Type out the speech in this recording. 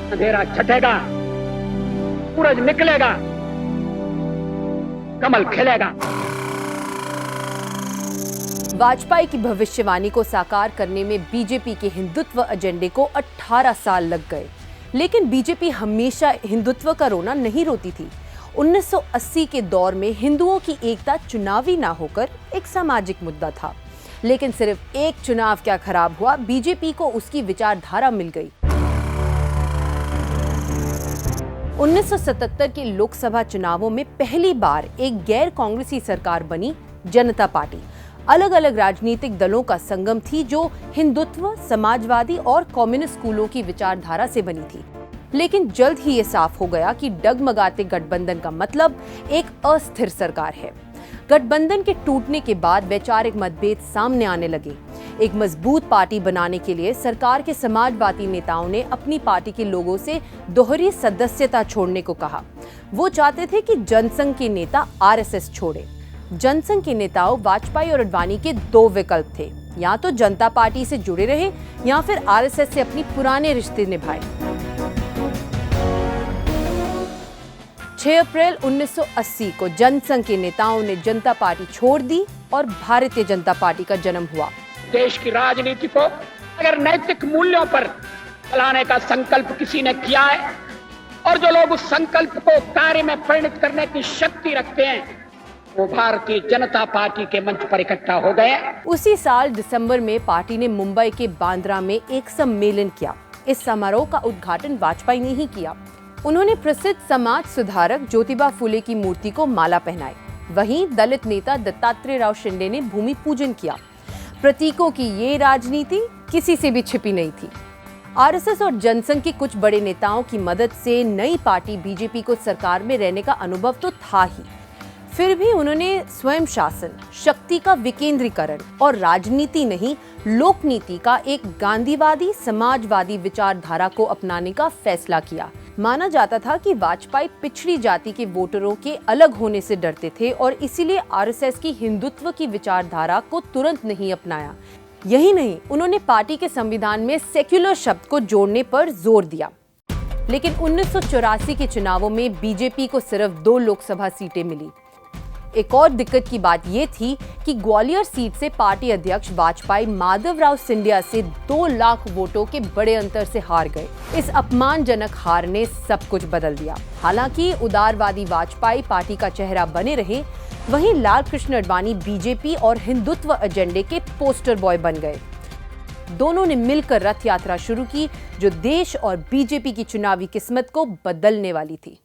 अंधेरा छटेगा, सूरज निकलेगा, कमल खिलेगा। वाजपेयी की भविष्यवाणी को साकार करने में बीजेपी के हिंदुत्व एजेंडे को 18 साल लग गए, लेकिन बीजेपी हमेशा हिंदुत्व का रोना नहीं रोती थी। 1980 के दौर में हिंदुओं की एकता चुनावी ना होकर एक सामाजिक मुद्दा था, लेकिन सिर्फ एक चुनाव क्या खराब हुआ, बीजेपी को उसकी विचारधारा मिल गई। 1977 के लोकसभा चुनावों में पहली बार एक गैर कांग्रेसी सरकार बनी जनता पार्टी। अलग अलग राजनीतिक दलों का संगम थी जो हिंदुत्व, समाजवादी और कम्युनिस्ट स्कूलों की विचारधारा से बनी थी। लेकिन जल्द ही ये साफ हो गया कि डगमगाते गठबंधन का मतलब एक अस्थिर सरकार है। गठबंधन के टूटने के बाद वैचारिक मतभेद सामने आने लगे। एक मजबूत पार्टी बनाने के लिए सरकार के समाजवादी नेताओं ने अपनी पार्टी के लोगों से दोहरी सदस्यता छोड़ने को कहा। वो चाहते थे कि जनसंघ के नेता आरएसएस छोड़े। जनसंघ के नेताओं वाजपेयी और अडवाणी के दो विकल्प थे, या तो जनता पार्टी से जुड़े रहे या फिर आरएसएस से अपनी पुराने रिश्ते निभाए। 6 अप्रैल 1980 को जनसंघ के नेताओं ने जनता पार्टी छोड़ दी और भारतीय जनता पार्टी का जन्म हुआ। देश की राजनीति को अगर नैतिक मूल्यों पर चलाने का संकल्प किसी ने किया है और जो लोग उस संकल्प को कार्य में परिणत करने की शक्ति रखते हैं, वो भारतीय जनता पार्टी के मंच पर इकट्ठा हो गए। उसी साल दिसंबर में पार्टी ने मुंबई के बांद्रा में एक सम्मेलन किया। इस समारोह का उद्घाटन वाजपेयी ने ही किया। उन्होंने प्रसिद्ध समाज सुधारक ज्योतिबा फुले की मूर्ति को माला पहनाई। वहीं दलित नेता दत्तात्रेय राव शिंदे ने भूमि पूजन किया। प्रतीकों की ये राजनीति किसी से भी छिपी नहीं थी। आरएसएस और जनसंघ के कुछ बड़े नेताओं की मदद से नई पार्टी बीजेपी को सरकार में रहने का अनुभव तो था ही, फिर भी उन्होंने स्वयं शासन, शक्ति का विकेंद्रीकरण और राजनीति नहीं, लोकनीति का एक गांधीवादी समाजवादी विचारधारा को अपनाने का फैसला किया। माना जाता था कि वाजपेयी पिछड़ी जाति के वोटरों के अलग होने से डरते थे और इसीलिए आरएसएस की हिंदुत्व की विचारधारा को तुरंत नहीं अपनाया। यही नहीं, उन्होंने पार्टी के संविधान में सेक्युलर शब्द को जोड़ने पर जोर दिया। लेकिन 1984 के चुनावों में बीजेपी को सिर्फ 2 लोकसभा सीटें मिली। एक और दिक्कत की बात यह थी कि ग्वालियर सीट से पार्टी अध्यक्ष वाजपेयी माधवराव सिंधिया से 2 लाख वोटों के बड़े अंतर से हार गए। इस अपमानजनक हार ने सब कुछ बदल दिया। हालांकि उदारवादी वाजपेयी पार्टी का चेहरा बने रहे, वहीं लाल कृष्ण आडवाणी बीजेपी और हिंदुत्व एजेंडे के पोस्टर बॉय बन गए। दोनों ने मिलकर रथ यात्रा शुरू की जो देश और बीजेपी की चुनावी किस्मत को बदलने वाली थी।